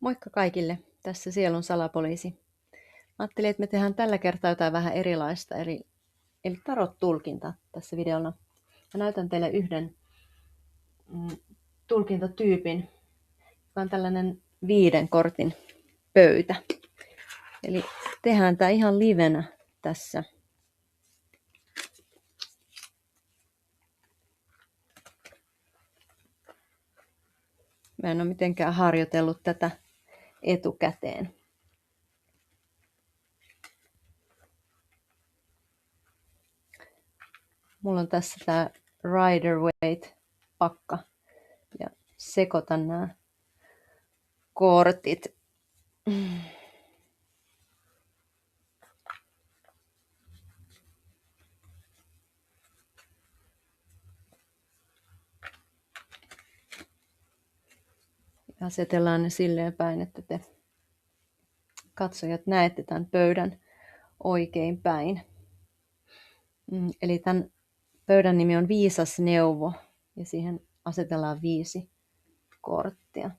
Moikka kaikille, tässä Sielun salapoliisi. Ajattelin, että me tehdään tällä kertaa jotain vähän erilaista, eli tarot-tulkinta tässä videolla. Mä näytän teille yhden tulkintatyypin, joka on tällainen 5 kortin pöytä. Eli tehdään tämä ihan livenä tässä. Mä en ole mitenkään harjoitellut tätä etukäteen. Mulla on tässä tämä Rider-Waite-pakka ja sekoitan nämä kortit. Asetellaan ne silleen päin, että te katsojat näette tämän pöydän oikein päin. Eli tämän pöydän nimi on Viisas neuvo ja siihen asetellaan 5 korttia.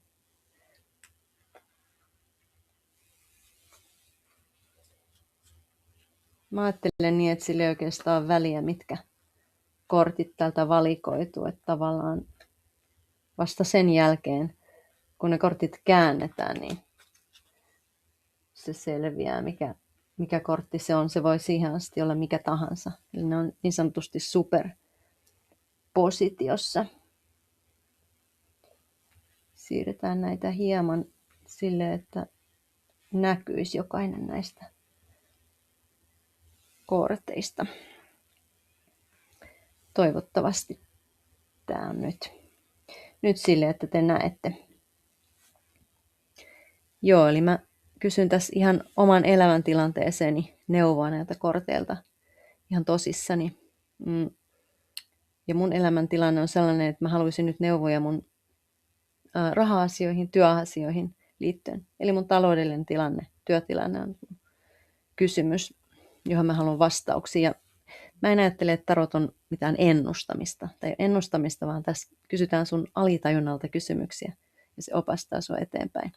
Mä ajattelen niin, että sillä ei oikeastaan ole väliä, mitkä kortit täältä valikoituu. Että tavallaan vasta sen jälkeen, kun ne kortit käännetään, niin se selviää, mikä kortti se on. Se voi siihen asti olla mikä tahansa. Eli ne on niin sanotusti superpositiossa. Siirretään näitä hieman sille, että näkyisi jokainen näistä korteista. Toivottavasti tämä on nyt sille, että te näette. Joo, eli mä kysyn tässä ihan oman elämäntilanteeseeni neuvoa näiltä korteilta ihan tosissani. Ja mun elämäntilanne on sellainen, että mä haluaisin nyt neuvoja mun raha-asioihin, työasioihin liittyen. Eli mun taloudellinen tilanne, työtilanne on kysymys, johon mä haluan vastauksia. Mä en ajattele, että tarot on mitään ennustamista, vaan tässä kysytään sun alitajunnalta kysymyksiä ja se opastaa sua eteenpäin.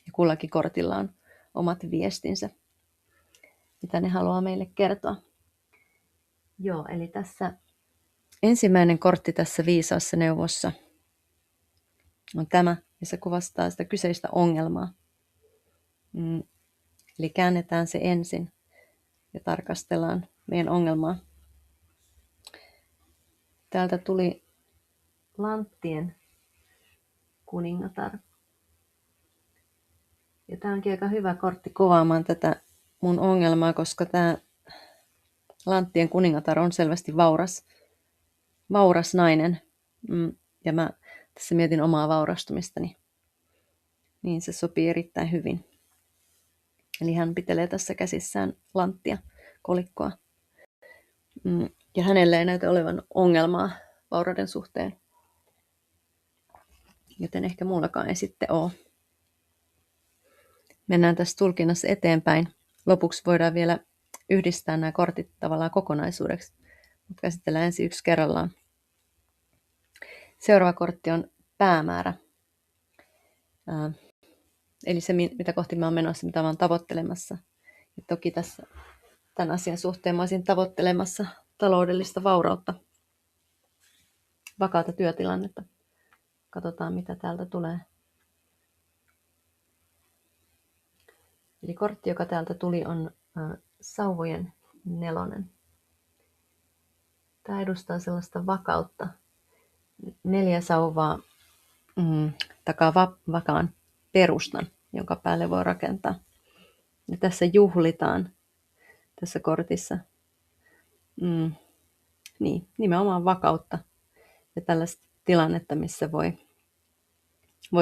Ja kullakin kortilla on omat viestinsä, mitä ne haluaa meille kertoa. Joo, eli tässä ensimmäinen kortti tässä viisaassa neuvossa on tämä, ja se kuvastaa sitä kyseistä ongelmaa. Eli käännetään se ensin ja tarkastellaan meidän ongelmaa. Täältä tuli Lanttien kuningatar. Ja tämä onkin aika hyvä kortti kuvaamaan tätä mun ongelmaa, koska tämä Lanttien kuningatar on selvästi vauras nainen. Ja mä tässä mietin omaa vaurastumistani. Niin se sopii erittäin hyvin. Eli hän pitelee tässä käsissään lanttia, kolikkoa. Ja hänellä ei näytä olevan ongelmaa vaurauden suhteen. Joten ehkä mullakaan ei sitten ole. Mennään tässä tulkinnassa eteenpäin. Lopuksi voidaan vielä yhdistää nämä kortit tavallaan kokonaisuudeksi. Mutta käsitellään ensin yksi kerrallaan. Seuraava kortti on päämäärä. Eli se, mitä kohti mä oon menossa, mitä mä oon tavoittelemassa. Ja toki tässä tämän asian suhteen mä olisin tavoittelemassa taloudellista vaurautta, vakaata työtilannetta. Katsotaan, mitä täältä tulee. Eli kortti, joka täältä tuli, on sauvojen 4. Tämä edustaa sellaista vakautta. 4 sauvaa takaa vakaan perustan, jonka päälle voi rakentaa. Ja tässä juhlitaan tässä kortissa nimenomaan vakautta ja tällaista tilannetta, missä voi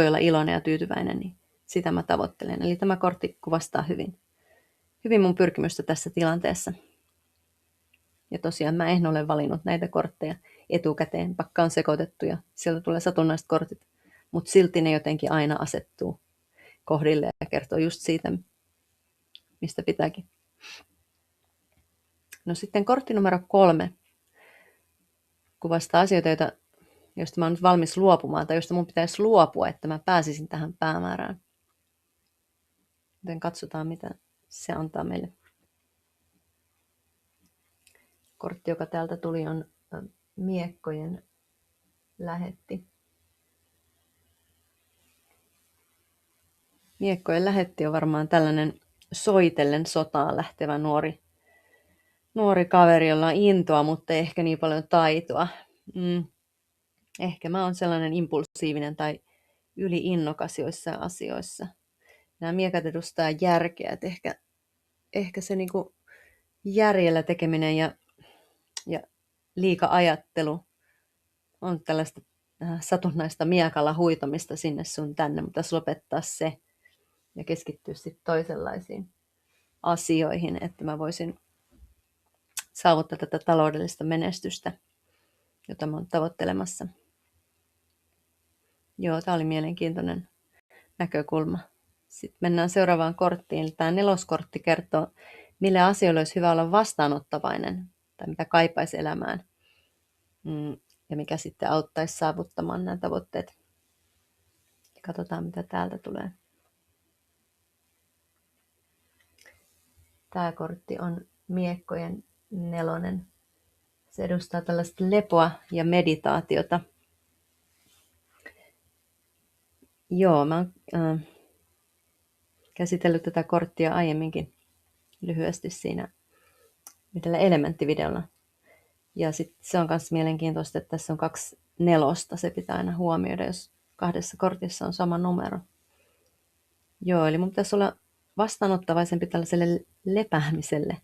olla iloinen ja tyytyväinen, niin sitä mä tavoittelen. Eli tämä kortti kuvastaa hyvin mun pyrkimystä tässä tilanteessa. Ja tosiaan mä en ole valinnut näitä kortteja etukäteen, pakka on sekoitettu ja sieltä tulee satunnaiset kortit, mutta silti ne jotenkin aina asettuu kohdille ja kertoo just siitä, mistä pitääkin. No sitten kortti numero 3 kuvastaa asioita, josta mä oon nyt valmis luopumaan tai josta mun pitäisi luopua, että mä pääsisin tähän päämäärään. Joten katsotaan, mitä se antaa meille. Kortti, joka täältä tuli, on miekkojen lähetti. Miekkojen lähetti on varmaan tällainen soitellen sotaan lähtevä nuori kaveri, jolla on intoa, mutta ei ehkä niin paljon taitoa. Ehkä mä oon sellainen impulsiivinen tai yliinnokas joissain asioissa. Nämä miekat edustaa järkeä, että ehkä se niinku järjellä tekeminen ja liika ajattelu on tällaista satunnaista miekalla huitomista sinne sun tänne, mutta tässä lopettaa se ja keskittyä sitten toisenlaisiin asioihin, että mä voisin saavuttaa tätä taloudellista menestystä, jota mä oon tavoittelemassa. Joo, tämä oli mielenkiintoinen näkökulma. Sitten mennään seuraavaan korttiin. Tämä 4. kortti kertoo, mille asioille olisi hyvä olla vastaanottavainen tai mitä kaipaisi elämään ja mikä sitten auttaisi saavuttamaan nämä tavoitteet. Ja katsotaan, mitä täältä tulee. Tämä kortti on miekkojen 4. Se edustaa tällaista lepoa ja meditaatiota. Joo, mä oon käsitellyt tätä korttia aiemminkin lyhyesti siinä yhdellä elementtivideolla. Ja sitten se on myös mielenkiintoista, että tässä on 2 nelosta. Se pitää aina huomioida, jos 2 kortissa on sama numero. Joo, eli mun pitäisi olla vastaanottavaisempi tällaiselle lepäämiselle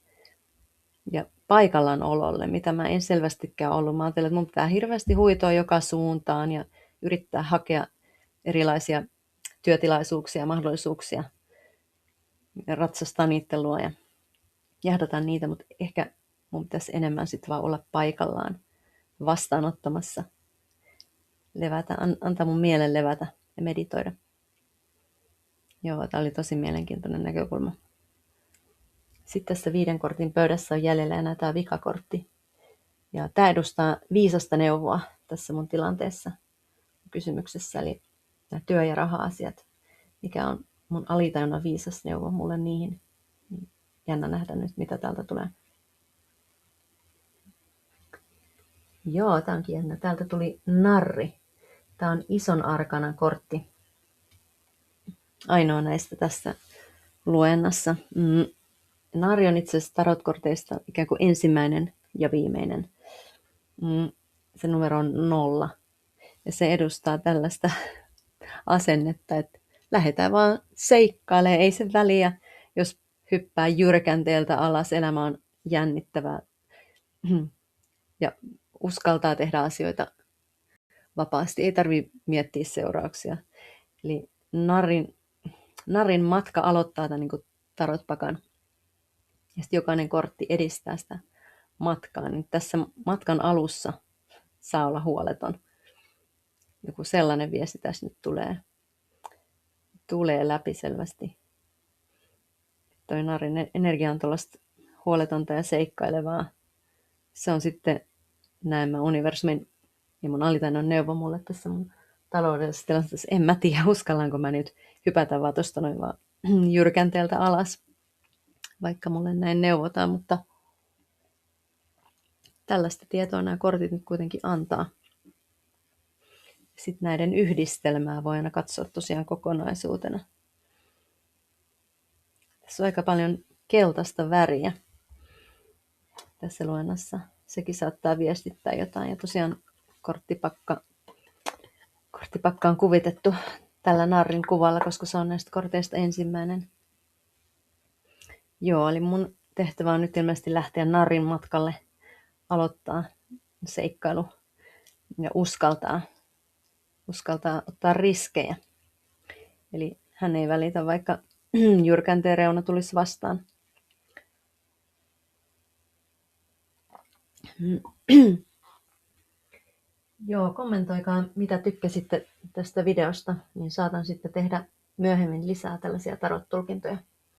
ja paikallaan ololle, mitä mä en selvästikään ollut. Mä ajattelin, että mun pitää hirveästi huitoa joka suuntaan ja yrittää hakea erilaisia työtilaisuuksia ja mahdollisuuksia ja ratsastaa niiden luo ja jahdata niitä, mutta ehkä mun pitäisi enemmän sitten vaan olla paikallaan vastaanottamassa, levätä, antaa mun mielen levätä ja meditoida. Joo, tämä oli tosi mielenkiintoinen näkökulma. Sitten tässä 5 kortin pöydässä on jäljellä enää tämä vikakortti. Ja tämä edustaa viisasta neuvoa tässä mun tilanteessa kysymyksessä, eli nämä työ- ja raha-asiat, mikä on mun alitajunnan viisas neuvo mulle niihin. Jännä nähdä nyt, mitä täältä tulee. Joo, tämä onkin jännä. Täältä tuli narri. Tämä on ison arkanan kortti. Ainoa näistä tässä luennassa. Narri on itse asiassa tarotkorteista ikään kuin ensimmäinen ja viimeinen. Se numero on 0. Ja se edustaa tällaista asennetta, että lähdetään vaan seikkailemaan. Ei se väliä, jos hyppää jyrkänteeltä alas. Elämä on jännittävää. Ja uskaltaa tehdä asioita vapaasti. Ei tarvitse miettiä seurauksia. Eli narrin matka aloittaa tämän niin kuin tarotpakan. Ja sitten jokainen kortti edistää sitä matkaa. Niin tässä matkan alussa saa olla huoleton. Joku sellainen viesti tässä nyt tulee läpi selvästi. Toi narrin energia on tuollaista huoletonta ja seikkailevaa. Se on sitten näemmä universumin ja mun alitajunnan neuvo mulle tässä mun taloudellisessa tilanteessa. En mä tiedä, uskallanko mä nyt hypätä vaan tuosta noin vaan jyrkänteeltä alas, vaikka mulle näin neuvotaan, mutta tällaista tietoa nämä kortit nyt kuitenkin antaa. Sitten näiden yhdistelmää voi aina katsoa tosiaan kokonaisuutena. Tässä on aika paljon keltaista väriä tässä luennassa. Sekin saattaa viestittää jotain. Ja tosiaan korttipakka on kuvitettu tällä narrin kuvalla, koska se on näistä korteista ensimmäinen. Joo, eli mun tehtävä on nyt ilmeisesti lähteä narrin matkalle, aloittaa seikkailu ja uskaltaa ottaa riskejä. Eli hän ei välitä, vaikka jyrkänteen reuna tulisi vastaan. Joo, kommentoikaa, mitä tykkäsitte tästä videosta, niin saatan sitten tehdä myöhemmin lisää tällaisia tarot-tulkintoja.